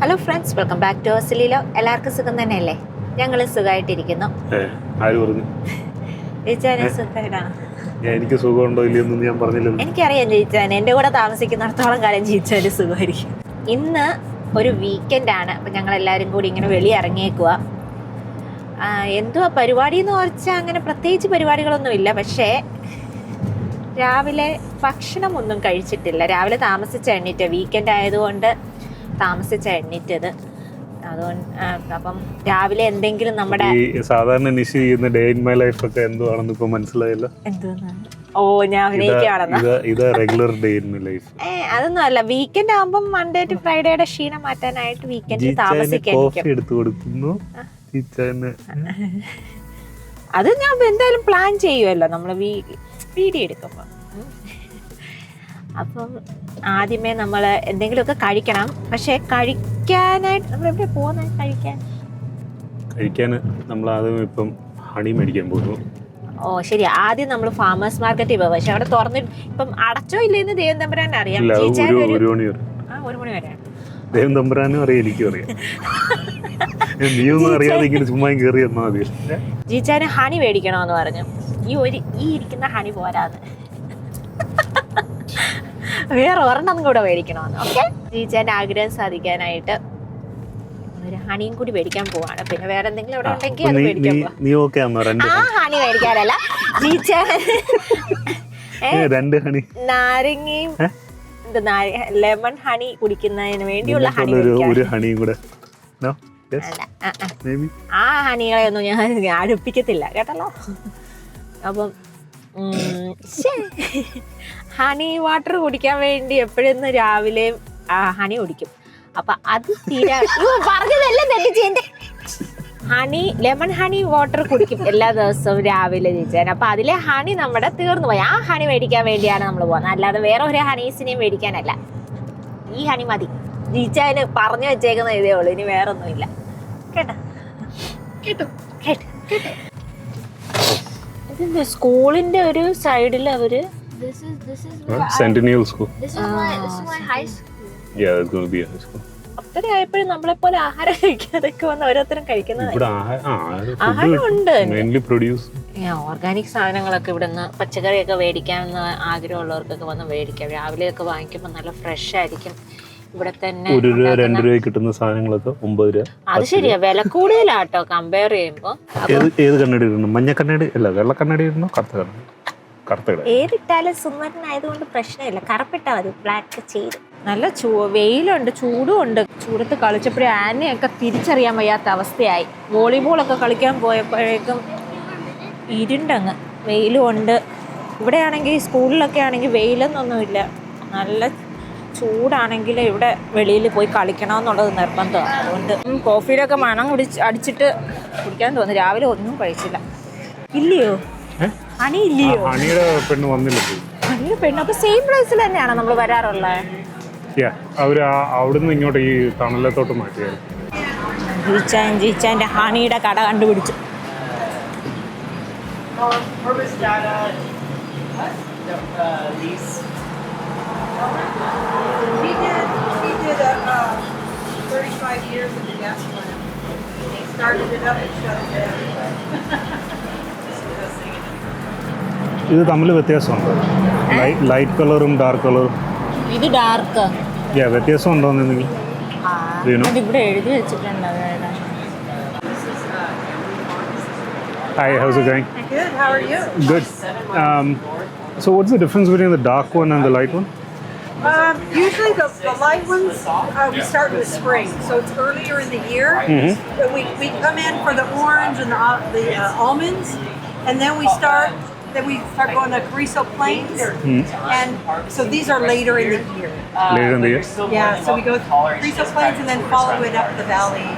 Hello friends, welcome back to Australia. എല്ലാവർക്കും സുഖം തന്നെയല്ലേ? ഞങ്ങൾ സുഖമായിട്ടിരിക്കുന്നു. എനിക്ക് സുഖമുണ്ടോ ഇല്ലയെന്ന് ഞാൻ പറഞ്ഞില്ലല്ലോ. എനിക്കറിയാം ജയിച്ചാൻ, എൻ്റെ കൂടെ താമസിക്കുന്നിടത്തോളം കാലം ജയിച്ചാൽ സുഖമായിരിക്കും. ഇന്ന് ഒരു വീക്കെൻഡാണ്. അപ്പം ഞങ്ങൾ എല്ലാവരും കൂടി ഇങ്ങനെ വെളിയിറങ്ങിയേക്കുക. എന്തുവാ പരിപാടി എന്ന് വെച്ചാൽ അങ്ങനെ പ്രത്യേകിച്ച് പരിപാടികളൊന്നുമില്ല. പക്ഷേ രാവിലെ ഭക്ഷണമൊന്നും കഴിച്ചിട്ടില്ല. രാവിലെ താമസിച്ച് എണ്ണീറ്റ്, വീക്കെൻഡ് ആയതുകൊണ്ട് താമസിച്ച് എണ്ണീറ്റത്. അതുകൊണ്ട് അപ്പം രാവിലെ എന്തെങ്കിലും നമ്മുടെ സാധാരണ നിശി ചെയ്യുന്ന ഡേ ഇൻ മൈ ലൈഫ് ഒക്കെ എന്തുവാണെന്ന് ഇപ്പൊ മനസ്സിലായല്ലോ. ഞാൻ അഭിനയിക്കുകയാണെന്ന്. Regular day in my life. അതൊന്നും അല്ല. വീക്കെൻഡ് ആകുമ്പോൾ മൺഡേ ടു ഫ്രൈഡേയുടെ ക്ഷീണം മാറ്റാനായിട്ട് വീക്കെൻഡിൽ താമസിക്കാൻ എടുത്തു കൊടുക്കുന്നു. അത് ഞാൻ എന്തായാലും പ്ലാൻ ചെയ്യുമല്ലോ നമ്മൾ വീഡിയോ എടുക്കുമ്പോൾ. അപ്പം ആദ്യമേ നമ്മൾ എന്തെങ്കിലുമൊക്കെ കഴിക്കണം. പക്ഷെ കഴിക്കാനായിട്ട് നമ്മൾ എവിടെ പോകുന്നത്? കഴിക്കാൻ നമ്മൾ ആദ്യം ഇപ്പം ഹണി മേടിക്കാൻ പോകുന്നു. ഓ ശരി, ആദ്യം നമ്മൾ ഫാമേഴ്സ് മാർക്കറ്റിൽ പോകും. പക്ഷെ അവിടെ തുറന്നിട്ട് ഇപ്പം അടച്ചോ ഇല്ലെന്ന് ദേവൻ തമ്പുരാൻ അറിയാം. 1 മണി വരെ ദേവൻ തമ്പുരാനും അറിയാം, എനിക്കും അറിയാം. നീ ഒന്നും അറിയാതെ ചുമ്മാ കയറി തന്നാൽ മതി. ജീച്ചാന് ഹണി മേടിക്കണമെന്ന് പറഞ്ഞു. ഈ ഇരിക്കുന്ന ഹണി പോരാന്ന്, വേറെ ഒരെണ്ണം കൂടെ മേടിക്കണമെന്ന്. ഓക്കെ, ജീച്ചാന്റെ ആഗ്രഹം സാധിക്കാനായിട്ട് ഒരു ഹണിയും കൂടി മേടിക്കാൻ പോവാണ്. പിന്നെ വേറെ എന്തെങ്കിലും അവിടെ ഉണ്ടെങ്കിൽ അത് മേടിക്കാൻ പോവാം. ആ ഹണി മേടിക്കാനല്ല, ജീച്ചാൻ നാരങ്ങയും ലെമൺ ഹണി കുടിക്കുന്നതിന് വേണ്ടിയുള്ള ഹണി ആ ഹണികളെ ഒന്നും ഞാൻ അടുപ്പിക്കത്തില്ല കേട്ടല്ലോ. അപ്പം ഹണി വാട്ടർ കുടിക്കാൻ വേണ്ടി എപ്പോഴെന്ന് രാവിലെ ഹണി കുടിക്കും. അപ്പൊ അത് പറഞ്ഞതെല്ലാം തെറ്റിച്ചെന്റെ ലെമൺ ഹണി വാട്ടർ കുടിക്കും എല്ലാ ദിവസവും രാവിലെ ചേച്ചാൻ. അപ്പൊ അതിലെ ഹണി നമ്മുടെ തീർന്നു പോയി. ആ ഹണി മേടിക്കാൻ വേണ്ടിയാണ് നമ്മൾ പോകുന്നത്, അല്ലാതെ വേറെ ഒരു ഹണീസിനെയും മേടിക്കാനല്ല. ഈ ഹണി മതി. ജീച്ചാന് പറഞ്ഞു വെച്ചേക്കുന്ന ഇതേ ഉള്ളൂ, ഇനി വേറെ ഒന്നുമില്ല. കേട്ടോ കേട്ടോ കേട്ടോ കേട്ടോ. ഇതിന്റെ സ്കൂളിന്റെ ഒരു സൈഡിൽ അവര് Centennial School. This is my high school. Yeah, it's going to be a high school. അത്ര ആയപ്പോഴും നമ്മളെ പോലെ ആഹാരം കഴിക്കാതൊക്കെ വന്ന് ഓരോരുത്തരും കഴിക്കുന്നത് ആഹാരമുണ്ട്. ഓർഗാനിക് സാധനങ്ങളൊക്കെ ഇവിടുന്ന് പച്ചക്കറിയൊക്കെ മേടിക്കാമെന്ന് ആഗ്രഹമുള്ളവർക്കൊക്കെ വന്ന് മേടിക്കാം. രാവിലെയൊക്കെ വാങ്ങിക്കുമ്പോൾ നല്ല ഫ്രഷ് ആയിരിക്കും. ഇവിടെ തന്നെ 1 രൂപ 2 രൂപ കിട്ടുന്ന സാധനങ്ങളൊക്കെ 9 രൂപ. അത് ശരിയാ, വില കൂടുതലാട്ടോ കമ്പയർ ചെയ്യുമ്പോ. ഏത് കണ്ണാടി ഇടണം? മഞ്ഞ കണ്ണാടി അല്ല, വെള്ള കണ്ണാടി ഇടണോ കറുത്ത കണ്ണാടി? ഏതിട്ടാലും സുന്ദരനായതുകൊണ്ട് പ്രശ്നമില്ല. കറുപ്പിട്ടാ മതി, ബ്ലാക്ക് ചെയ്ത്. നല്ല വെയിലുണ്ട്, ചൂടും ഉണ്ട്. ചൂടത്ത് കളിച്ചപ്പോഴേ ആനയൊക്കെ തിരിച്ചറിയാൻ വയ്യാത്ത അവസ്ഥയായി. വോളിബോളൊക്കെ കളിക്കാൻ പോയപ്പോഴേക്കും ഇരുണ്ടങ്ങ്. വെയിലും ഉണ്ട്. ഇവിടെ ആണെങ്കിൽ സ്കൂളിലൊക്കെ ആണെങ്കിൽ വെയിലൊന്നൊന്നുമില്ല. നല്ല ചൂടാണെങ്കിൽ ഇവിടെ വെളിയിൽ പോയി കളിക്കണമെന്നുള്ളത് നിർബന്ധമാണ്. അതുകൊണ്ട് കോഫിയിലൊക്കെ മണം അടിച്ചിട്ട് കുടിക്കാൻ തോന്നുന്നു. രാവിലെ ഒന്നും കഴിച്ചില്ല. ഇല്ലയോ ഹണി? ഇല്ലയോ? ഹണിയുടെ പെണ്ണ് വന്നില്ല. ഹണിയുടെ പെണ്ണ് അപ്പൊ സെയിം പ്രൈസിൽ തന്നെയാണോ നമ്മൾ വരാറുള്ളത്? അവര് അവിടുന്ന് ഇങ്ങോട്ട് ഈ തണലത്തോട്ട് മാറ്റിയായിരുന്നു. ജീച്ചാന്റെ ഹണിയുടെ കട കണ്ടുപിടിച്ചു. He did 35 years in the gas plant. He started it up and shut it down. ഇത് തമ്മിൽ വ്യത്യാസമുണ്ടോ? ലൈറ്റ് കളറും ഡാർക്ക് കളറും. ഇത് ഡാർക്ക്. വ്യത്യാസം ഉണ്ടോ എന്തെങ്കിലും? ഇവിടെ എഴുതി വെച്ചിട്ടുണ്ട്. Hi, how's it going? Good, how are you? Good. So what's the difference between the dark one and the light one? Usually the light ones, we start in the spring, so it's earlier in the year. Mm-hmm. We come in for the orange and the almonds, and then we start going to Carrizo Plains, and so these are later in the year. Later in the year? Yeah, so we go to Carrizo Plains and then follow it up the valley.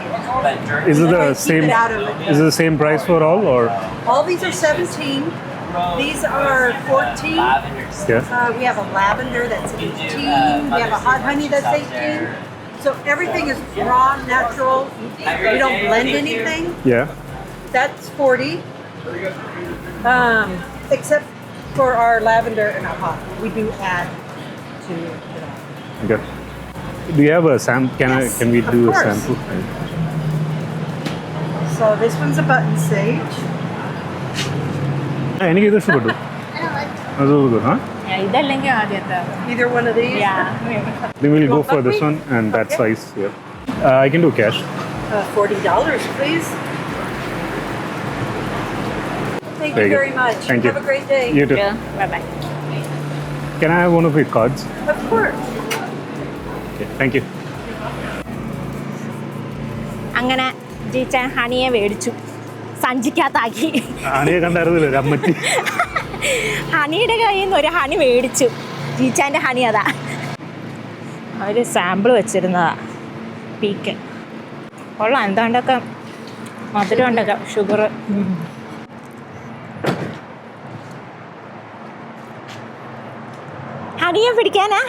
Is it the same price for all, or? All these are 17. These are 14. Yeah. We have a lavender that's 18. We have a hot honey that's 18. So everything is raw, natural. We don't blend anything. Yeah. That's 40. Except for our lavender and our hot. We do add to that. Okay. Do you have a can we do a course. sample? So this one's a button sage. എനിക്ക് ഇത് ഇഷ്ടപ്പെട്ടു. അത് huh? ഇതല്ലെങ്കിൽ ആദ്യത്തെ Either one of these. Then we'll go for this one and that size here. I can do cash. $40, please. Thank Very you good. very much. Thank you. Have a great day. You too. Bye bye. Can I have one of your cards? Of course. Okay, thank you. അങ്ങനെ ജീച്ചാൻ ഹണിയെ മേടിച്ചു, സഞ്ചിക്കകത്താക്കി. ആണിയെ കണ്ടായിരുന്നില്ല committee. ഹണിയുടെ കയ്യിൽ നിന്ന് ഒരു honey മേടിച്ചു. ജീച്ചാൻ്റെ honey അതാ. അവർ sample വെച്ചിരുന്നതാ. Peak കൊള്ളാം. എന്താണ്ടൊക്കെ മധുരം ഉണ്ടൊക്കെ, sugar. ഹണിയെ പിടിക്കാനാ.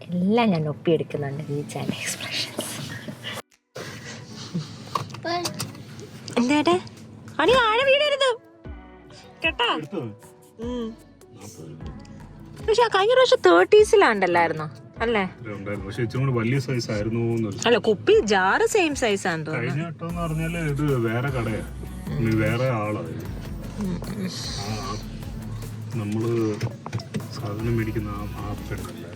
എല്ലാം ഞാൻ ഒപ്പിയെടുക്കുന്നുണ്ട് ജീച്ചാൻ്റെ എക്സ്പ്രഷൻസ്. എന്താട്ടെ ഹണി ആഴ വീടരുത് കേട്ടാ. പക്ഷെ കഴിഞ്ഞ പ്രാവശ്യം 30s അല്ലേ? പക്ഷെ ഇച്ചിരി വലിയ സൈസ് ആയിരുന്നു. അല്ല, കുപ്പി ജാറ് സെയിം സൈസ് ആണെന്ന് തോന്നുന്നു. കഴിഞ്ഞ വട്ടം എന്ന് പറഞ്ഞാല് ഇത് വേറെ കടയാണ്, വേറെ ആളാണ്. നമ്മള് സാധനം മേടിക്കുന്ന ആ പെണ്ണല്ലേ.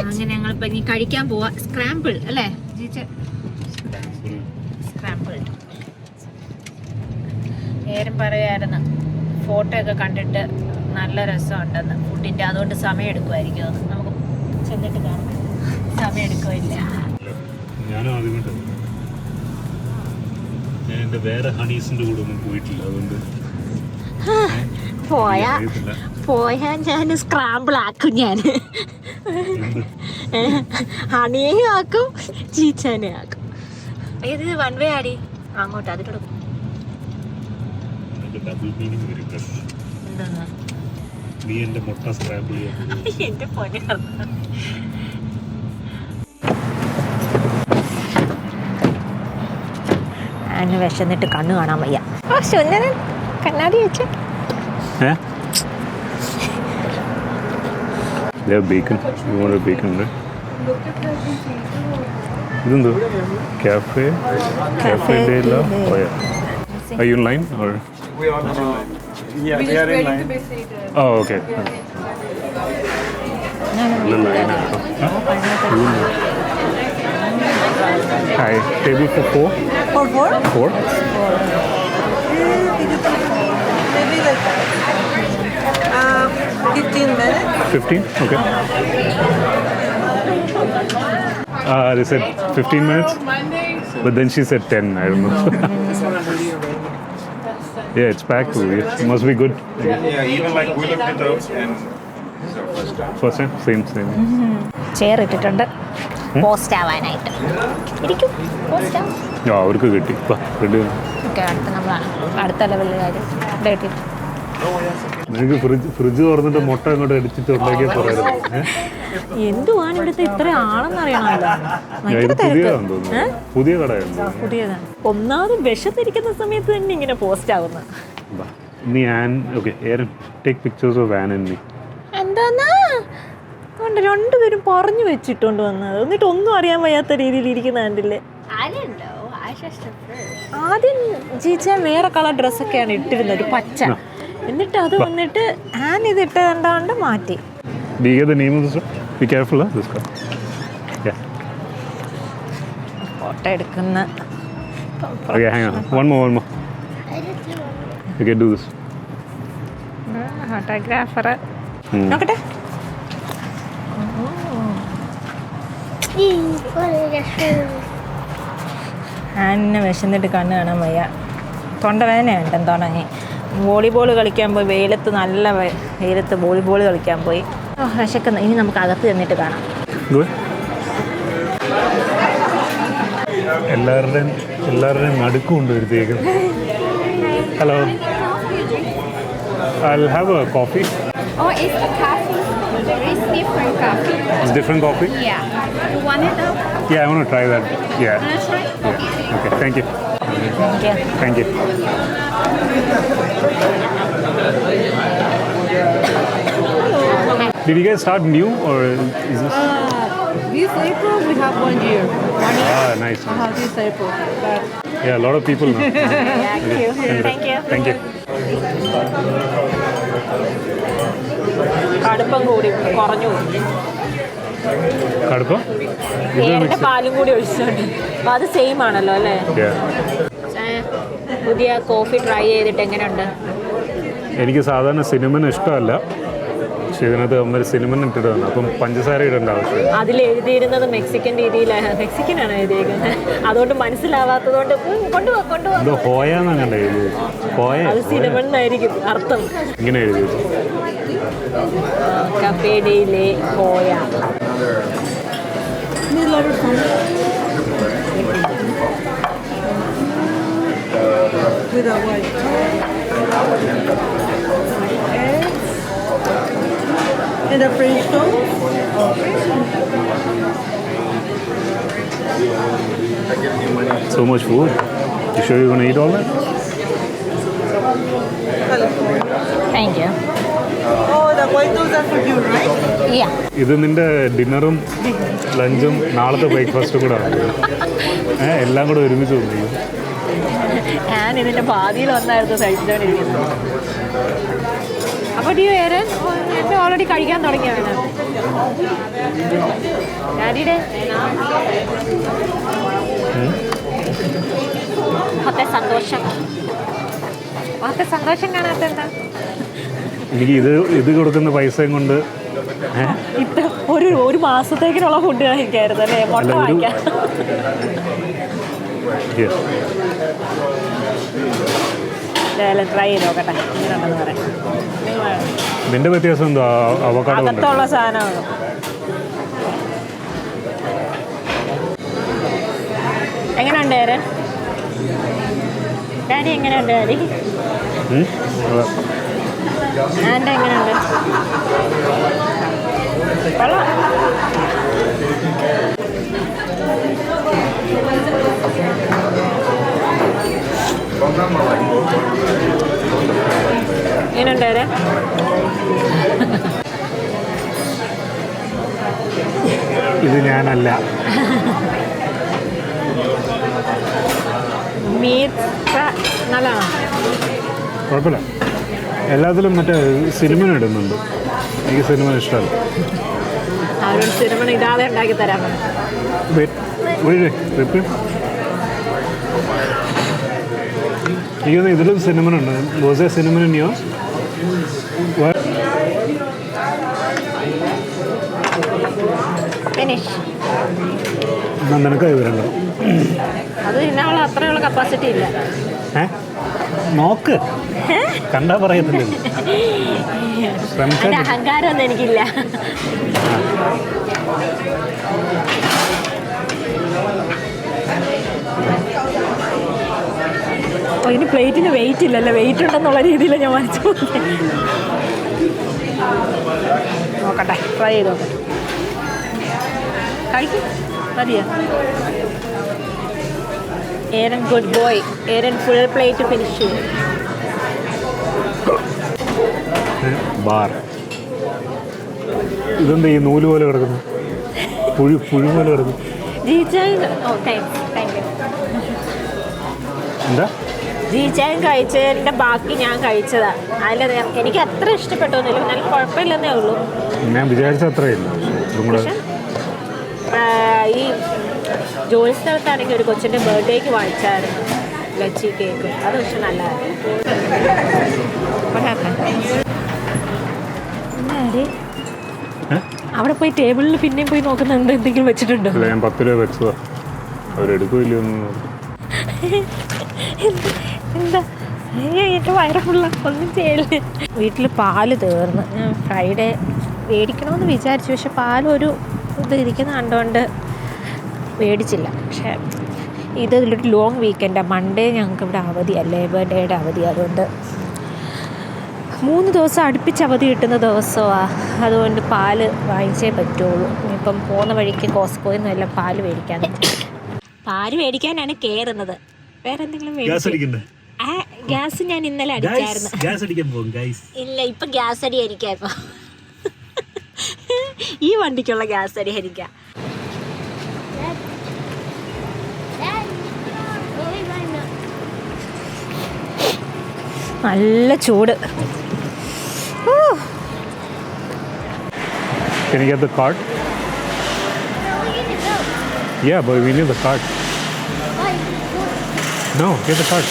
അങ്ങനെ ഞങ്ങളിപ്പോ ഇനി കഴിക്കാൻ പോവാ. സ്ക്രാമ്പിൾ അല്ലേ സ്ക്രാമ്പിൾ. നേരം പറയായിരുന്നു ഫോട്ടോ ഒക്കെ കണ്ടിട്ട് നല്ല രസമുണ്ടെന്ന് ഫുഡിന്റെ, അതുകൊണ്ട് സമയം എടുക്കുമായിരിക്കും. അത് നമുക്ക് ചെന്നിട്ട് കാണാം. സമയം എടുക്കുമില്ല. ഞാനും ആദ്യമായിട്ട് ഞാൻ എൻ്റെ വേറെ ഹണീസിന്റെ കൂടെ ഒന്നും പോയിട്ടില്ല, അതുകൊണ്ട് പോയാ ഞാൻ സ്ക്രാമ്പിൾ ആക്കും. ഞാൻ ഹണിയെ ആക്കും, ചീച്ചാനെ ആക്കും. ഇത് വൺ വേ ആടി അങ്ങോട്ട് അതിലൂടെ. ഡബിൾ മീനിങ് വരും. എന്താ നീ എൻ്റെ മുട്ട സ്ക്രാമ്പിൾ ചെയ്യാൻ എന്റെ പൊന്നെ. അതിന് വിശന്നിട്ട് കണ്ണ് കാണാൻ വയ്യ. ശൂന്യൻ കണ്ണാടി വെച്ച ബേക്കൺ. ബേക്കൺ ഉണ്ട്. ഇതെന്തോ cafe de la Hoya. Are you in line or? We are in line. Yeah, we are in line. Oh, okay. Hi, table for four? For four? Four? Maybe like 15 minutes. 15? Okay. They said 15 minutes, but then she said 10. I don't know. Yeah, it's packed. It must be good. Yeah, even like we looked it up and First time? Same. Chair ഇട്ടിട്ടുണ്ട് post ആവാനായിട്ട്. ഇരിക്കും, post ആവും. അവർക്ക് കിട്ടി. Okay, അടുത്ത നമ്മളാണ് അടുത്ത ലെവലിൽ കാര്യം ഡേറ്റ്. നിങ്ങൾക്ക് ഫ്രിഡ്ജ് തുറന്നിട്ട് മുട്ട അങ്ങോട്ട് അടിച്ചിട്ട് ഉണ്ടാക്കിയാൽ പറയാറുണ്ട്. എന്തുവാണ് ഇവിടുത്തെ ഇത്ര ആളെന്ന് അറിയണമല്ലോ. ഭയങ്കര പുതിയതാണെന്ന് തോന്നുന്നു. പുതിയ കടയാണ്. പുതിയതാണ്. ഒന്നാമത് വിശന്നിരിക്കുന്ന സമയത്ത് തന്നെ ഇങ്ങനെ പോസ്റ്റ് ആവുന്നത്. നീ take pictures of Ann and me. എന്താന്നാ അതുകൊണ്ട് രണ്ടുപേരും പറഞ്ഞു വെച്ചിട്ടുണ്ട് വന്നത്, എന്നിട്ട് ഒന്നും അറിയാൻ വയ്യാത്ത രീതിയിൽ ഇരിക്കുന്ന കണ്ടില്ലേ. ആദ്യം ജീച്ചാൻ വേറെ കളർ ഡ്രസ്സൊക്കെയാണ് ഇട്ടിരുന്നത്, ഒരു പച്ച. എന്നിട്ട് അത് വന്നിട്ട് ആൻ ഇത് ഇട്ടതുകൊണ്ട് മാറ്റി. Do you get the name of this one? Be careful, huh? This car. Yeah. Photo എടുക്കുന്ന Okay, hang on. One more. You can do this. Photographer നോക്കട്ടെ. ആനിനെ വിശന്നിട്ട് കണ്ണ് കാണാൻ വയ്യ, തൊണ്ടവേദനയുണ്ട് തുടങ്ങി. വോളിബോൾ കളിക്കാൻ പോയി, വെയിലത്ത് നല്ല വെയിലത്ത് വോളിബോൾ കളിക്കാൻ പോയി. വിശക്കുന്നു. ഇനി നമുക്ക് അകത്ത് ചെന്നിട്ട് കാണാം. എല്ലാവരുടെയും നടുക്കുണ്ട് ഒരുത്തേക്കും. Hello, I'll have a coffee. Oh, it's the coffee. There is different coffee. It's different coffee? Yeah. You want it though? Yeah, I want to try that. Yeah. Wanna try? Yeah. Okay, thank you. Thank you. Thank you. Did you guys start new or is this? This April we have 1 year. Nice. This April. But Yeah, a lot of people now. Thank you. Thank you. കടുപ്പം കൂടി കുറഞ്ഞു കടുപ്പം? ഏറിന്റെ പാലും കൂടി ഒഴിച്ചിട്ടുണ്ട്. അപ്പൊ അത് same ആണല്ലോ അല്ലേ? Yeah. പുതിയ കോഫി ട്രൈ ചെയ്തിട്ട് എങ്ങനെയുണ്ട്? എനിക്ക് സാധാരണ സിനിമൻ ഇഷ്ടമല്ല, പക്ഷെ ഇതിനകത്ത് അമ്മ സിനിമൻ ഇട്ടിട്ട് തന്നെ, അപ്പം പഞ്ചസാര ഇടേണ്ട ആവശ്യമില്ല. അതിൽ എഴുതിയിരുന്നത് മെക്സിക്കൻ രീതിയിലാണ്, മെക്സിക്കനാണ് എഴുതിയിരിക്കുന്നത്, അതുകൊണ്ട് മനസ്സിലാവാത്തതുകൊണ്ട് കൊണ്ടുപോകാം. എന്തോ ഹോയാന്നാ കണ്ട എഴുതി. ഹോയ അത് സിനിമൻ എന്നായിരിക്കും അർത്ഥം. ഇങ്ങനെ എഴുതി. കഫേഡയിലെ Hoya. with a white eggs and a French toast. So much food. You sure you're gonna eat all that? Thank you. Oh, the white toast are for you, right? ഇത് നിന്റെ ഡിന്നറും ലഞ്ചും നാളത്തെ ബ്രേക്ക്ഫാസ്റ്റും കൂടെ ആണ്. എല്ലാം കൂടെ ഒരുമിച്ച് തോന്നിക്കും. ഞാൻ ഇതിന്റെ ഭാവിയിൽ വന്നായിരുന്നു കഴിച്ചുകൊണ്ടിരിക്കുന്നത്. അപ്പോൾ ഏരൻ എൻ്റെ ഓൾറെഡി കഴിക്കാൻ തുടങ്ങിയാണ്. ഡാഡിയുടെ മൊത്തം സന്തോഷം കാണാത്ത എന്താ? എനിക്ക് ഇത് കൊടുക്കുന്ന പൈസയും കൊണ്ട് ഇപ്പൊ ഒരു മാസത്തേക്കിനുള്ള ഫുഡ് കഴിക്കായിരുന്നു അല്ലേ? മുട്ട വാങ്ങിക്കാം. ട്രൈ ചെയ്ത് നോക്കട്ടെ എങ്ങനെയുണ്ടെന്ന് പറയാം. നിന്റെ വ്യത്യാസം എന്തോ? അവക്കാഡോ അകത്തുള്ള സാധനമാണ്. എങ്ങനെയുണ്ട് ഏരൻ? ഡാഡി എങ്ങനെയുണ്ട്? ഡാഡി ആൻ്റെ എങ്ങനെയുണ്ട്? കൊള്ളാം. എങ്ങനെയുണ്ട് ഏരൻ? ഇത് ഞാനല്ല. നല്ലതാണ്, കുഴപ്പമില്ല. എല്ലാത്തിലും മറ്റേ സിനിമ ഇടുന്നുണ്ട്. എനിക്ക് സിനിമ ഇഷ്ടമല്ല. അവരോട് സിനിമ ഇടാതെ ഉണ്ടാക്കി തരാൻ. എനിക്കൊന്ന് ഇതിലും സിനിമ ഉണ്ട്. ബോസെ സിനിമ തന്നെയോ? എന്നാ നിനക്കായി വരണ്ടോ? അത് ഇതിനുള്ള അത്രയുള്ള കപ്പാസിറ്റി ഇല്ല. നോക്ക്, കണ്ടാ പറയത്തില്ല. അഹങ്കാരമൊന്നും എനിക്കില്ല. ഇനി പ്ലേറ്റിന് വെയിറ്റ് ഇല്ലല്ലോ. വെയിറ്റ് ഉണ്ടെന്നുള്ള രീതിയിൽ ഞാൻ വാങ്ങിച്ചു നോക്കട്ടെ, ട്രൈ ചെയ്ത് നോക്കട്ടെ. കഴിക്കും മതിയോ? Aaron good boy. Aaron full plate finish ചെയ്യും. ബാർ ഇതെന്താ ഈ നൂല് പോലെ കിടക്കുന്നു? പുഴു പോലെ കിടക്കുന്നു. എന്താ ജീച്ചാൻ കഴിച്ചതിൻ്റെ ബാക്കി ഞാൻ കഴിച്ചതാണ്. അതിൽ എനിക്ക് അത്ര ഇഷ്ടപ്പെട്ടൊന്നുമില്ല, എന്നാലും കുഴപ്പമില്ലെന്നേ ഉള്ളൂ. ഞാൻ വിചാരിച്ച അത്രയില്ല. പക്ഷെ ഈ ജോലി സ്ഥലത്താണെങ്കിൽ ഒരു കൊച്ചിൻ്റെ ബർത്ത്ഡേക്ക് വാങ്ങിച്ചായിരുന്നു ലച്ചി കേക്ക്. അത് പക്ഷെ നല്ലതായിരുന്നു. അവിടെ പോയി ടേബിളിൽ പിന്നെയും പോയി നോക്കുന്നുണ്ട് എന്തെങ്കിലും വെച്ചിട്ടുണ്ടോ? ഞാൻ 10 രൂപ വെച്ചതാ, അവരെടുക്കില്ല. എന്താ എൻ്റെ വയറ് ഫുള്ള ഒന്നും ചെയ്യല്ലേ. വീട്ടിൽ പാല് തീർന്ന് ഞാൻ ഫ്രൈഡേ മേടിക്കണമെന്ന് വിചാരിച്ചു, പക്ഷെ പാലൊരു ഇത് ഇരിക്കുന്ന കണ്ടുകൊണ്ട് മേടിച്ചില്ല. പക്ഷേ ഇതൊരു ലോങ് വീക്കെൻഡാണ്. മൺഡേ ഞങ്ങൾക്ക് ഇവിടെ അവധിയാണ്, ലേബർ ഡേയുടെ അവധി. അതുകൊണ്ട് 3 ദിവസം അടുപ്പിച്ച് അവധി കിട്ടുന്ന ദിവസമാണ്. അതുകൊണ്ട് പാല് വാങ്ങിച്ചേ പറ്റുള്ളൂ. ഇപ്പം പോകുന്ന വഴിക്ക് കോസ്കോയിൽ നിന്നെല്ലാം പാല് മേടിക്കാനാണ് കയറുന്നത്. വേറെ എന്തെങ്കിലും ഗ്യാസ് ഞാൻ ഇന്നലെ അടിച്ചായിരുന്നു. ഗ്യാസ് അടിക്കാൻ പോകും. ഇല്ല, ഇപ്പം ഗ്യാസ് അടി അടിക്കാം. ഇപ്പം ഈ വണ്ടിക്കുള്ള ഗ്യാസ് അടി ഹരിക്കാം. നല്ല ചൂട്. Can you get the card? Yeah, but we need the card. No, get the card.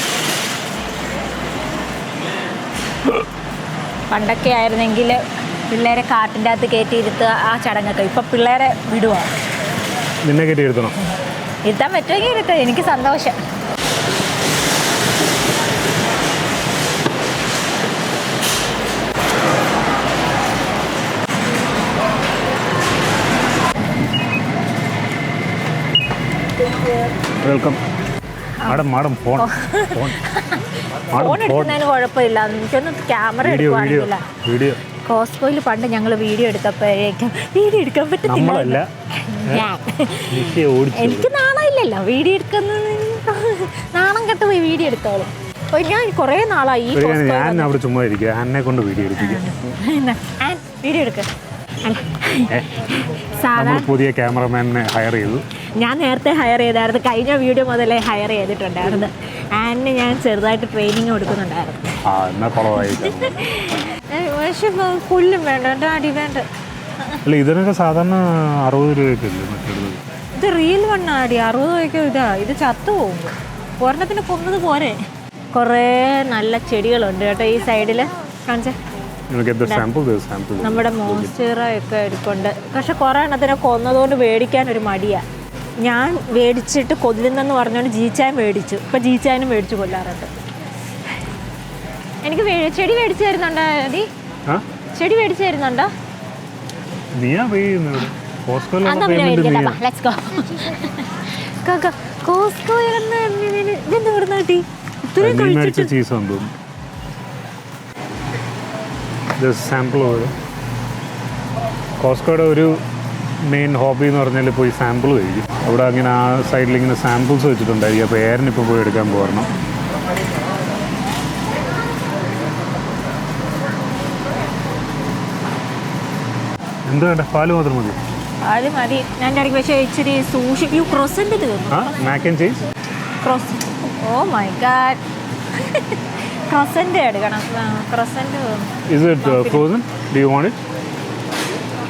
പണ്ടൊക്കെ ആയിരുന്നെങ്കിൽ പിള്ളേരെ കാട്ടിൻ്റെ അകത്ത് കയറ്റിയിരുത്തുക ആ ചടങ്ങൊക്കെ. ഇപ്പം പിള്ളേരെ വിടുക. നിന്നെ കയറ്റി ഇരുത്തണം. ഇരുത്താൻ പറ്റുമെങ്കിൽ ഇരുത്താം. എനിക്ക് സന്തോഷം. വെൽക്കം. മാഡം ഫോൺ ഫോൺ എടുക്കുന്നതിന് കുഴപ്പമില്ല. എനിക്കൊന്നും ക്യാമറ എടുക്കുവാണെങ്കില്ല. വീഡിയോ കോസ്കോയിൽ പണ്ട് ഞങ്ങൾ വീഡിയോ എടുത്തപ്പോഴേക്കും വീഡിയോ എടുക്കാൻ പറ്റത്തില്ല. എനിക്ക് നാണമില്ലല്ലോ വീഡിയോ എടുക്കുന്നത്. നാണം കെട്ട് പോയി വീഡിയോ എടുത്തോളും. അപ്പോൾ ഞാൻ കുറേ നാളായി ഈ ഞാൻ അവിടെ ചുമ്മാ ഇരിക്കുക. എന്നെ കൊണ്ട് വീഡിയോ എടുപ്പിക്കുക. വീഡിയോ എടുക്ക. നമ്മൾ പുതിയ ക്യാമറമാനെ ഹയർ ചെയ്തു. ഞാൻ നേരത്തെ ഹയർ ചെയ്തായിരുന്നു. കഴിഞ്ഞ വീഡിയോ മുതലേ ഹയർ ചെയ്തിട്ടുണ്ടായിരുന്നു. ആനിന് ഞാൻ ചെറുതായിട്ട് ട്രെയിനിങ് കൊടുക്കുന്നുണ്ടായിരുന്നു. എന്നാ കുളമായിട്ട്. പക്ഷെ പുല്ലും വേണ്ട, എൻ്റെ അടി വേണ്ട. അല്ല ഇതിനൊക്കെ സാധാരണ 60 രൂപയ്ക്കല്ലേ മറ്റേത്? ഇത് റിയൽ വണ്ണാടി. 60 രൂപയ്ക്ക് ഇതാ. ഇത് ചത്തു പോകും. ഒരെണ്ണത്തിന് കൊന്നത് പോരെ. കുറേ നല്ല ചെടികളുണ്ട് കേട്ടോ ഈ സൈഡിൽ. കാണിച്ചേ. നമ്മുടെ മോൺസ്റ്ററൊക്കെ എടുക്കൊണ്ട്. പക്ഷെ കുറേ എണ്ണത്തിനെ കൊന്നതുകൊണ്ട് മേടിക്കാൻ ഒരു മടിയാണ്. ഞാൻ മേടിച്ചിട്ട് കൊല്ലുന്നെന്ന് പറഞ്ഞുകൊണ്ട് ജീച്ചാൻ മേടിച്ചു. ഇപ്പം ജീച്ചാനും മേടിച്ചു കൊല്ലാറുണ്ട്. എനിക്ക് ചെടി മേടിച്ചു തരുന്നുണ്ടോ ഡി? ചെടി മേടിച്ചു തരുന്നുണ്ടോ? കോസ്കോയുടെ ഒരു മെയിൻ ഹോബി എന്ന് പറഞ്ഞാൽ പോയി സാമ്പിൾ കഴിക്കും. അവിടെ അങ്ങനെ ആ സൈഡിൽ ഇങ്ങനെ സാമ്പിൾസ് വെച്ചിട്ടുണ്ടായിരിക്കും. അപ്പോൾ എയറിനിപ്പോൾ പോയി എടുക്കാൻ പോകണം. എന്താ വേണ്ട? പാല് മാത്രം മതി. പാല് മതി. ഞാൻ ഇടയ്ക്ക് പക്ഷേ ഇച്ചിരി സൂക്ഷിക്കും. ക്രോസൻ്റ് തീർന്നു. Mac and cheese. Oh my god. Croissant എടുക്കണം. Croissant. Is it frozen? Do you want it?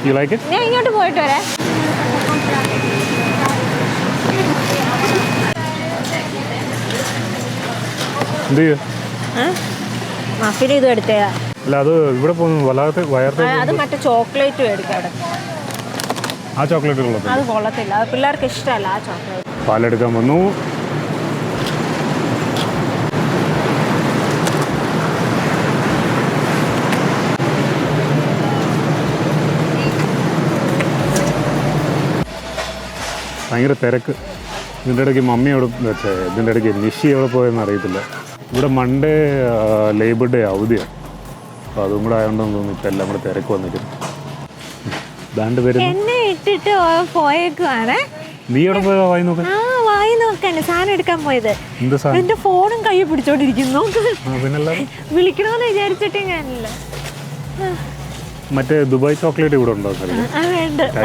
You like it? ഞാൻ ഇങ്ങോട്ട് പോയിട്ട് വരാം. എന്ത് ചെയ്യും? മഫിന് ഇത് എടുത്തതാ. അല്ല അത് ഇവിടെ പോകുന്നു വല്ലാത്ത വയർത്ത്. അത് മറ്റേ ചോക്ലേറ്റ് മേടിക്കാം അവിടെ. ആ ചോക്ലേറ്റ് കൊള്ളത്തില്ല. അത് കൊള്ളത്തില്ല. അത് പിള്ളേർക്ക് ഇഷ്ടമല്ല ആ ചോക്ലേറ്റ്. പാലെടുക്കാൻ വന്നു. ഭയങ്കര തിരക്ക്. ഇതിൻ്റെ ഇടയ്ക്ക് മമ്മി എവിടെ വെച്ചേ, ഇതിൻ്റെ ഇടയ്ക്ക് നിഷി എവിടെ പോയെന്ന് അറിയത്തില്ല. ഇവിടെ മൺഡേ ലേബർ ഡേ അവധിയാണ്. അപ്പോൾ അതും കൂടെ ആയതുകൊണ്ടെന്ന് തോന്നുന്നു ഇപ്പം എല്ലാം കൂടെ തിരക്ക് വന്നിരിക്കുന്നു. ദാണ്ട് വരുന്നു. എന്നെ ഇട്ടിട്ട് പോയേക്കുവാണ്. നീ എവിടെ പോയാ വായി നോക്കാൻ? വായി നോക്കാൻ സാധനം എടുക്കാൻ പോയത്. എന്ത് സാധനം? എന്റെ ഫോണും കൈ പിടിച്ചോണ്ടിരിക്കുന്നു. പിന്നല്ലാതെ വിളിക്കണമെന്ന് വിചാരിച്ചിട്ടേ ഞാനില്ല. മറ്റേ ദുബായ് ചോക്ലേറ്റ് ഇവിടെ ഉണ്ടോ?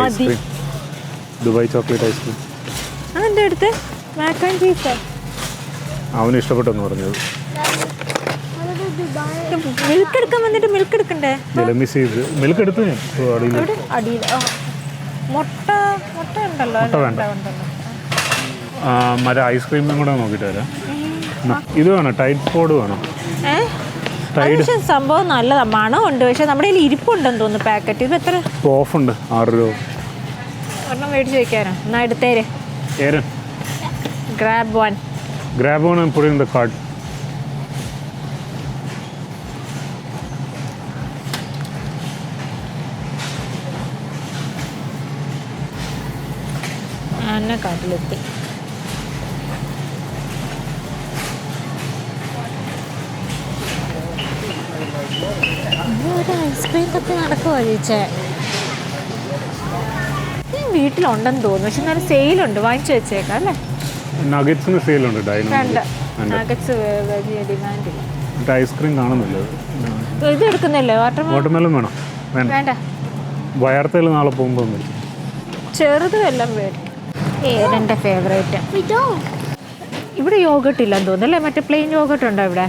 ഐസ്ക്രീം. Dubai chocolate ice cream. അതെന്റെ അടുത്ത് മാക്ക് ആൻഡ് ചീസ്. അവന് ഇഷ്ടപ്പെട്ടെന്ന് പറഞ്ഞത്. മിൽക്ക് എടുക്കാൻ വന്നിട്ട് മിൽക്ക് എടുക്കണ്ടേ? മിൽക്ക് എടുത്തു ഞാൻ. അടിയിൽ മുട്ട ഉണ്ടല്ലോ. മറ്റേ ഐസ്ക്രീമും കൂടെ നോക്കിയിട്ട് വരാം. ഇത് വേണം, ടൈറ്റ് ഫോഡ് വേണം. പക്ഷെ സംഭവം നല്ലതാ. മണമുണ്ട്. പക്ഷെ നമ്മുടെ കയ്യിൽ ഇരിപ്പുണ്ടെന്ന് തോന്നുന്നു പാക്കറ്റ്. ഇത് എത്ര ഓഫുണ്ട്? 6 രൂപ. ഒരെണ്ണം മേടിച്ച് വെക്കാനോ? എന്നാ എടുത്തേര്. Grab one and put in the cart. Anna കാട്ടിലെത്തി. ഐസ്ക്രീം തപ്പി നടക്കുവാ ചേച്ചേ. വീട്ടിലുണ്ടെന്ന് തോന്നുന്നു. പക്ഷെ എന്നാലും സെയിലുണ്ട്. വാങ്ങിച്ചു വെച്ചേക്കാം അല്ലേ? നഗറ്റ്സിന് സെയിലുണ്ട്. നഗറ്റ്സ് വലിയ ഡിമാൻഡില്ല. ഐസ്ക്രീം കാണുന്നില്ല. ഇത് എടുക്കുന്നില്ലേ? വാട്ടർമെലൺ വേണം? വേണ്ട. വയർത്തേൽ നാളെ പോകുമ്പോൾ ചെറുതും എല്ലാം വേണം. ഏതെൻ്റെ ഫേവറേറ്റ്. We don't. ഇവിടെ യോഗട്ട് ഇല്ലെന്ന് തോന്നുന്നു അല്ലേ? മറ്റേ പ്ലെയിൻ യോഗട്ട് ഉണ്ടോ ഇവിടെ?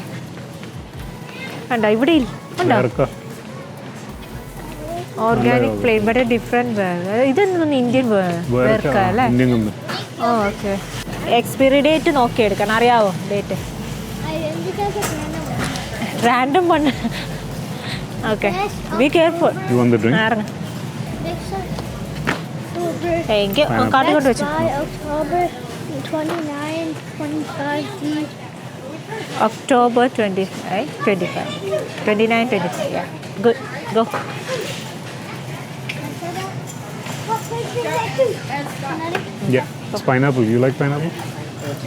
ഉണ്ടോ? ഇവിടെ ഉണ്ടോ? ഓർഗാനിക് പ്ലെയിൻ, ഇവിടെ ഡിഫറെൻറ്റ്. ഇതെന്ന് ഇന്ത്യൻ വേർക്ക അല്ലേ? ഓക്കെ. എക്സ്പയറി ഡേറ്റ് നോക്കി എടുക്കണം, അറിയാവോ ഡേറ്റ്? റാൻഡം പണ്ട്. Okay, be careful. എനിക്ക് കാട്ടി കൊണ്ട് വെച്ചു. October 25, 29, 25. Yeah, good. Go. Yeah, it's pineapple. You like pineapple?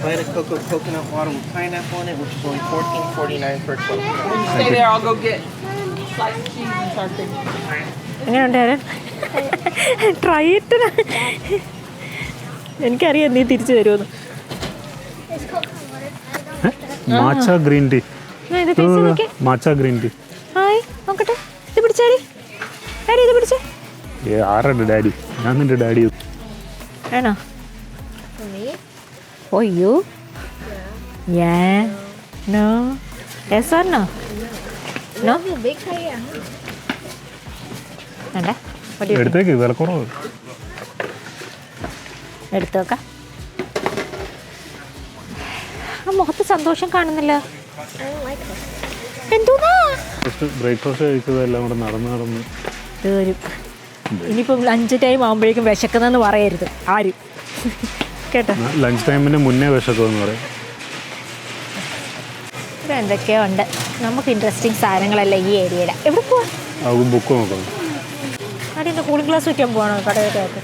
Vita Coco coconut water with pineapple in it, which is only $14.49 per 12. Stay there, I'll go get slice of cheese and something. എങ്ങനെയുണ്ടായിരുന്നു? Try ഇട്ട്. എനിക്കറിയാം നീ തിരിച്ചു തരുമെന്ന്. Matcha green tea. Matcha green tea. Hi, നോക്കട്ടെ. ഇത് പിടിച്ചാടി. Daddy ഇത് പിടിച്ചേ. ആരുടെ ഡാഡി? ഞാൻ നിന്റെ ഡാഡി. ആണോ? For you? Yeah. No. Yes or no? No? വേണ്ട. എടുത്തേക്ക്, വില കുറവ്. എടുത്തു നോക്കാം. ആ മുഖത്ത് സന്തോഷം കാണുന്നില്ല. എന്തോന്നാ? ബ്രേക്ക്ഫാസ്റ്റ് കഴിച്ചതെല്ലാം കൂടെ നടന്ന് വരും. ഇനിയിപ്പം ലഞ്ച് ടൈം ആകുമ്പോഴേക്കും വിശക്കുന്നെന്ന് പറയരുത് ആരും, കേട്ടോ? ലഞ്ച് ടൈമിന് മുന്നേ വിശക്കുമെന്ന് പറയും. ഇവിടെ എന്തൊക്കെയോ ഉണ്ട്. നമുക്ക് ഇൻട്രസ്റ്റിംഗ് സാധനങ്ങളല്ല ഈ ഏരിയയിൽ. എവിടെ പോവാ? ബുക്ക് നോക്കണം. ആദ്യം കൂളിംഗ് ഗ്ലാസ് വയ്ക്കാൻ പോകണോ കടയിലൊക്കെ?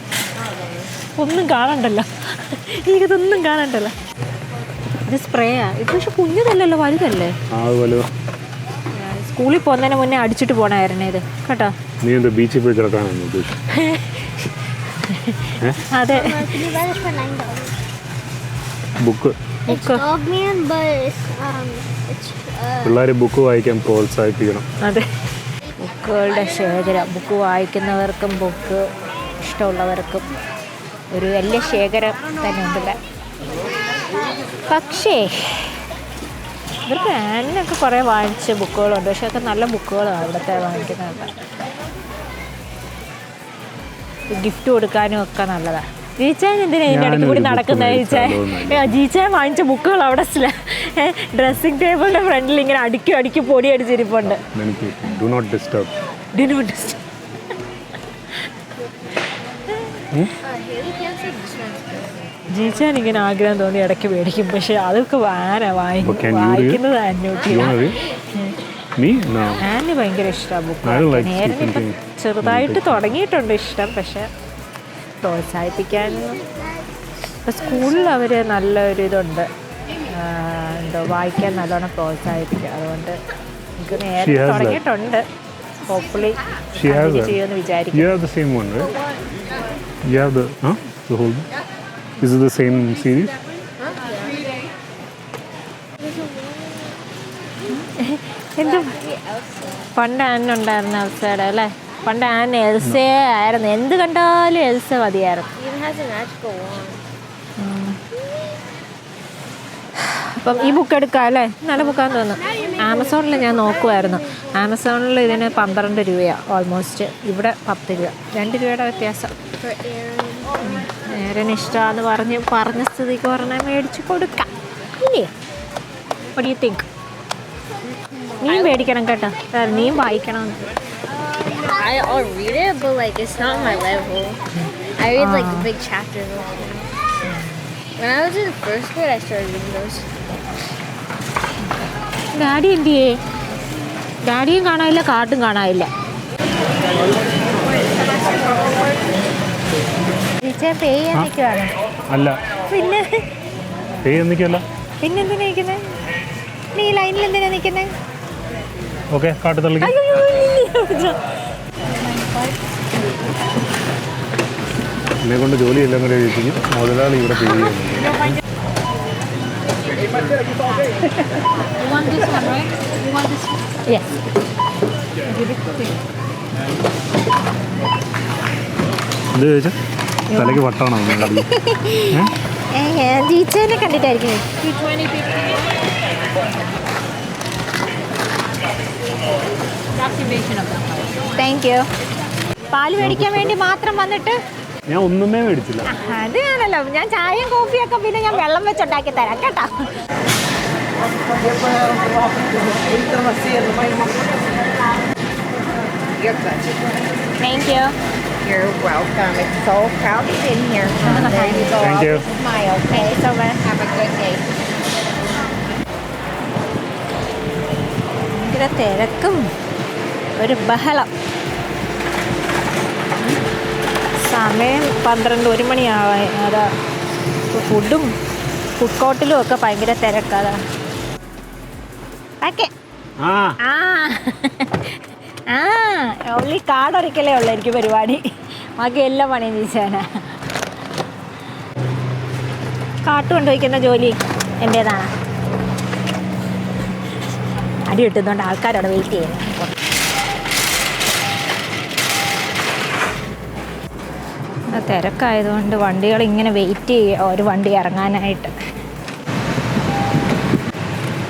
ഒന്നും കാണണ്ടല്ലോ, എനിക്കിതൊന്നും കാണണ്ടല്ലോ. ഇത് സ്പ്രേയാ. ഇത് പക്ഷെ കുഞ്ഞതല്ലല്ലോ, വലുതല്ലേ? സ്കൂളിൽ പോകുന്നതിന് മുന്നേ അടിച്ചിട്ട് പോകണമായിരുന്നു ഇത്, കേട്ടോ? നീ എന്താ ബീച്ചിൽ പോയി കിടക്കാനാണ് ഉദ്ദേശിച്ചത്? അതെ. ബുക്ക്. പിള്ളേർ ബുക്ക് വായിക്കാൻ പ്രോത്സാഹിപ്പിക്കണം. അതെ, ബുക്കുകളുടെ ശേഖരം. ബുക്ക് വായിക്കുന്നവർക്കും ബുക്ക് ഇഷ്ടമുള്ളവർക്കും ഒരു വലിയ ശേഖരം തന്നെ ഉണ്ടല്ലേ. പക്ഷേ ഇവർക്ക് ആനൊക്കെ കുറേ വാങ്ങിച്ച ബുക്കുകളുണ്ട്, പക്ഷെ അതൊക്കെ നല്ല ബുക്കുകളാണ് ഇവിടുത്തെ വാങ്ങിക്കുന്നത്. ഗിഫ്റ്റ് കൊടുക്കാനും ഒക്കെ നല്ലതാണ്. ജീച്ചാൻ എന്തിനാ ഇതിൻ്റെ ഇടയ്ക്ക് കൂടി നടക്കുന്നത്? ജീച്ചാൻ വാങ്ങിച്ച ബുക്കുകൾ അവിടെ ഡ്രസ്സിംഗ് ടേബിളിൻ്റെ ഫ്രണ്ടിൽ ഇങ്ങനെ അടുക്കി പൊടി അടിച്ചിരിപ്പുണ്ട്. ജീച്ചാൻ ഇങ്ങനെ ആഗ്രഹം തോന്നി ഇടയ്ക്ക് മേടിക്കും, പക്ഷെ അതൊക്കെ വായിക്കുന്നത് ആന് ഭയങ്കര ഇഷ്ടമാണ് ബുക്ക്. നേരെ ഇപ്പം ചെറുതായിട്ട് തുടങ്ങിയിട്ടുണ്ട് ഇഷ്ടം, പക്ഷെ പ്രോത്സാഹിപ്പിക്കാൻ ഇപ്പം സ്കൂളിൽ അവർ നല്ലൊരു ഇതുണ്ട്, എന്തോ വായിക്കാൻ നല്ലോണം പ്രോത്സാഹിപ്പിക്കുക. അതുകൊണ്ട് എനിക്ക് നേരെ തുടങ്ങിയിട്ടുണ്ട്. ഹോപ്പ്ഫുള്ളി ചെയ്യുമെന്ന് വിചാരിക്കും. Is it the same series? എന്ത് പണ്ട് ആനുണ്ടായിരുന്ന എൽസയുടെ അല്ലേ? പണ്ട് ആൻ എൽസയെ ആയിരുന്നു, എന്ത് കണ്ടാലും എൽസ മതിയായിരുന്നു. അപ്പം ഈ ബുക്ക് എടുക്കാം അല്ലേ? നല്ല ബുക്കാന്ന് തോന്നുന്നു. ആമസോണിൽ ഞാൻ നോക്കുമായിരുന്നു. ആമസോണിൽ ഇതിന് 12 രൂപയാണ് ഓൾമോസ്റ്റ്. ഇവിടെ 10 രൂപ, 2 രൂപയുടെ വ്യത്യാസം. നേരെ ഇഷ്ടമാണെന്ന് പറഞ്ഞ സ്ഥിതിക്ക് പറഞ്ഞാൽ മേടിച്ച് കൊടുക്കാം ഇല്ലേ? What do you think? നീ മേടിക്കണം കേട്ടോ, നീ വായിക്കണം. I'll read it, but like it's not my level. I read like the big chapters. When I was in first grade, I started reading those. Daddy എന്ത് ചെയ്യേ? ഡാഡിയും കാണാനില്ല, കാർട്ടും കാണാനില്ല. അല്ല, പിന്നെ പിന്നെന്തിനാ നിൽക്കുന്നത്? നീ ലൈനിൽ എന്തിനാ നിൽക്കുന്നത്? ഓക്കെ, കാട്ട് തള്ളി. എന്നെ കൊണ്ട് ജോലിയെല്ലാം കൂടെ എഴുതിക്കും. മുതലാളി ഇവിടെ പേ ചെയ്യുന്നുണ്ട്. Yes. എന്ത് ചോദിച്ചാൽ തലയ്ക്ക് വട്ടാണോ ജീച്ചേനെ കണ്ടിട്ടായിരിക്കും. Thank you. പാല് മേടിക്കാൻ വേണ്ടി മാത്രം വന്നിട്ട് ഞാൻ ഒന്നുമേ മേടിച്ചില്ല. അത് ഞാനല്ലോ, ഞാൻ ചായയും കോഫിയൊക്കെ പിന്നെ ഞാൻ വെള്ളം വെച്ചുണ്ടാക്കി തരാം കേട്ടോ. Thank you. You're welcome. It's so crowded in here. There you go. Thank you. Smile. Okay. So much. Have a good day. ഭയങ്കര തിരക്കും ഒരു ബഹളം. സമയം 12-1 മണിയാവാൻ. അതാ ഫുഡ് കോർട്ടിലും ഒക്കെ ഭയങ്കര തിരക്കാതാ. ഓക്കെ. ഓൺലി കാർഡ് ഒരിക്കലേ ഉള്ളൂ എനിക്ക് പരിപാടി. ബാക്കി എല്ലാ പണിയും ചോദിച്ചാനാ. കാട്ട് കൊണ്ടുപോയിക്കുന്ന ജോലി എൻ്റേതാണ്. അടി കിട്ടുന്നതുകൊണ്ട് ആൾക്കാരവിടെ വെയിറ്റ് ചെയ്യുന്നു. തിരക്കായതുകൊണ്ട് വണ്ടികൾ ഇങ്ങനെ വെയിറ്റ് ചെയ്യുക, ഒരു വണ്ടി ഇറങ്ങാനായിട്ട്.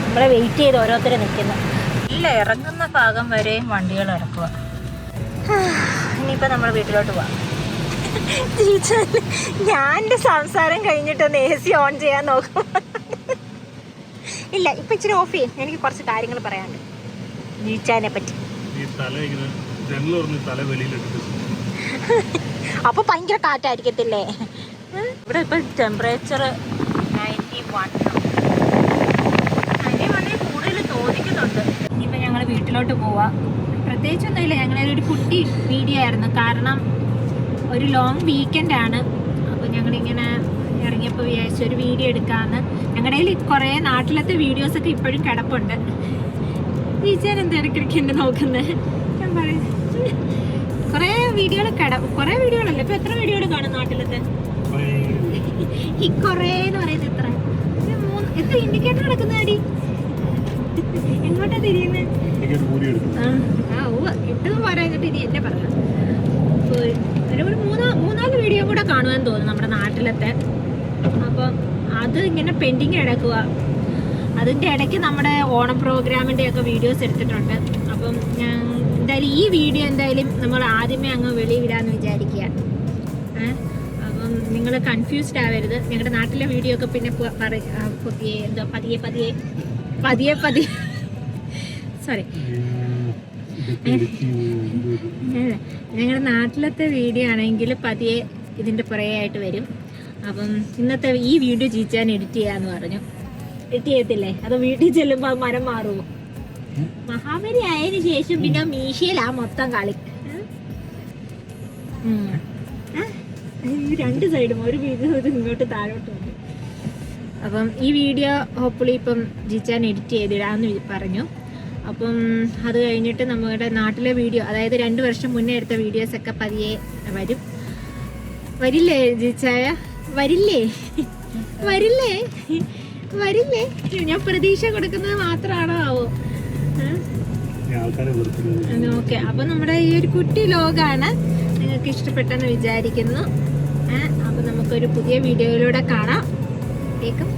നമ്മളെ വെയിറ്റ് ചെയ്ത് ഓരോരുത്തർ നിൽക്കുന്നു. ഇല്ല, ഇറങ്ങുന്ന ഭാഗം വരെയും വണ്ടികൾ ഇറക്കുക. ഇനിയിപ്പോൾ നമ്മൾ വീട്ടിലോട്ട് പോവാം. ഞാൻ എൻ്റെ സംസാരം കഴിഞ്ഞിട്ടൊന്ന് AC ഓൺ ചെയ്യാൻ നോക്കും. ഇല്ല, ഇപ്പം ഇച്ചിരി ഓഫ് ചെയ്യും. എനിക്ക് കുറച്ച് കാര്യങ്ങൾ പറയാനുണ്ട് ജീച്ചാനെ പറ്റി. അപ്പോൾ ഭയങ്കര കാറ്റായിരിക്കത്തില്ലേ? ഇവിടെ ഇപ്പം ടെമ്പറേച്ചർ 91 കൂടുതൽ തോന്നിക്കുന്നുണ്ട്. ഇനിയിപ്പോൾ ഞങ്ങൾ വീട്ടിലോട്ട് പോവാം. പ്രത്യേകിച്ചൊന്നുമില്ല, ഞങ്ങളൊരു കുട്ടി വീഡിയോ ആയിരുന്നു. കാരണം ഒരു ലോങ് വീക്കെൻഡാണ്. അപ്പോൾ ഞങ്ങളിങ്ങനെ ഇറങ്ങിയപ്പോൾ വിചാരിച്ചു ഒരു വീഡിയോ എടുക്കാമെന്ന്. ഞങ്ങളുടെ കയ്യിൽ കുറേ നാട്ടിലത്തെ വീഡിയോസൊക്കെ ഇപ്പോഴും കിടപ്പുണ്ട്. ടീച്ചർ എന്താ ഇടയ്ക്കിടയ്ക്ക് എന്നെ നോക്കുന്നത്? ഞാൻ പറയും കുറേ വീഡിയോകളല്ല. ഇപ്പം എത്ര വീഡിയോകൾ കാണും നാട്ടിലത്തെ? ഈ കുറേ എന്ന് പറയുന്നത് എത്ര ഇൻഡിക്കേറ്റർ നടക്കുന്നതാടി? എങ്ങോട്ടാ തിരിയുന്നത്? കിട്ടുമെന്ന് പറയാൻ ഇനി എന്നെ പറയാം. ഒരു 3-4 വീഡിയോ കൂടെ കാണുവാൻ തോന്നുന്നു നമ്മുടെ നാട്ടിലത്തെ. അപ്പം അത് ഇങ്ങനെ പെൻഡിങ് കിടക്കുക. അതിൻ്റെ ഇടയ്ക്ക് നമ്മുടെ ഓണം പ്രോഗ്രാമിൻ്റെ ഒക്കെ വീഡിയോസ് എടുത്തിട്ടുണ്ട്. അപ്പം ഞാൻ എന്തായാലും ഈ വീഡിയോ എന്തായാലും നമ്മൾ ആദ്യമേ അങ്ങ് വെളിയിടാന്ന് വിചാരിക്കുക. അപ്പം നിങ്ങൾ കൺഫ്യൂസ്ഡ് ആവരുത്. ഞങ്ങളുടെ നാട്ടിലെ വീഡിയോ ഒക്കെ പിന്നെ പതിയെ സോറി, ഞങ്ങളുടെ നാട്ടിലത്തെ വീഡിയോ ആണെങ്കിൽ പതിയെ ഇതിൻ്റെ പുറകെയായിട്ട് വരും. അപ്പം ഇന്നത്തെ ഈ വീഡിയോ ജീച്ചാൻ എഡിറ്റ് ചെയ്യാന്ന് പറഞ്ഞു. എഡിറ്റ് ചെയ്യത്തില്ലേ? അത് വീട്ടിൽ ചെല്ലുമ്പോൾ മരം മാറുമോ? മഹാബലി ആയതിനു ശേഷം പിന്നെ മീശയിലാ മൊത്തം കളി. രണ്ട് സൈഡും ഒരു വീഡിയോ ഇങ്ങോട്ട് താഴോട്ട് വന്നു. അപ്പം ഈ വീഡിയോ ഹോപ്പ്ഫുള്ളി ഇപ്പം ജീച്ചാൻ എഡിറ്റ് ചെയ്തിടാന്ന് പറഞ്ഞു. അപ്പം അത് കഴിഞ്ഞിട്ട് നമ്മുടെ നാട്ടിലെ വീഡിയോ, അതായത് 2 വർഷം മുന്നേ എടുത്ത വീഡിയോസൊക്കെ പതിയെ വരും. വരില്ലേ ജീച്ചായ? വരില്ലേ? ഞാൻ പ്രതീക്ഷ കൊടുക്കുന്നത് മാത്രമാണോ ആവോ? ഓക്കെ. അപ്പം നമ്മുടെ ഈ ഒരു കുട്ടി ലോഗാണ്. നിങ്ങൾക്ക് ഇഷ്ടപ്പെട്ടെന്ന് വിചാരിക്കുന്നു. അപ്പം നമുക്കൊരു പുതിയ വീഡിയോയിലൂടെ കാണാം. കേൾക്കും.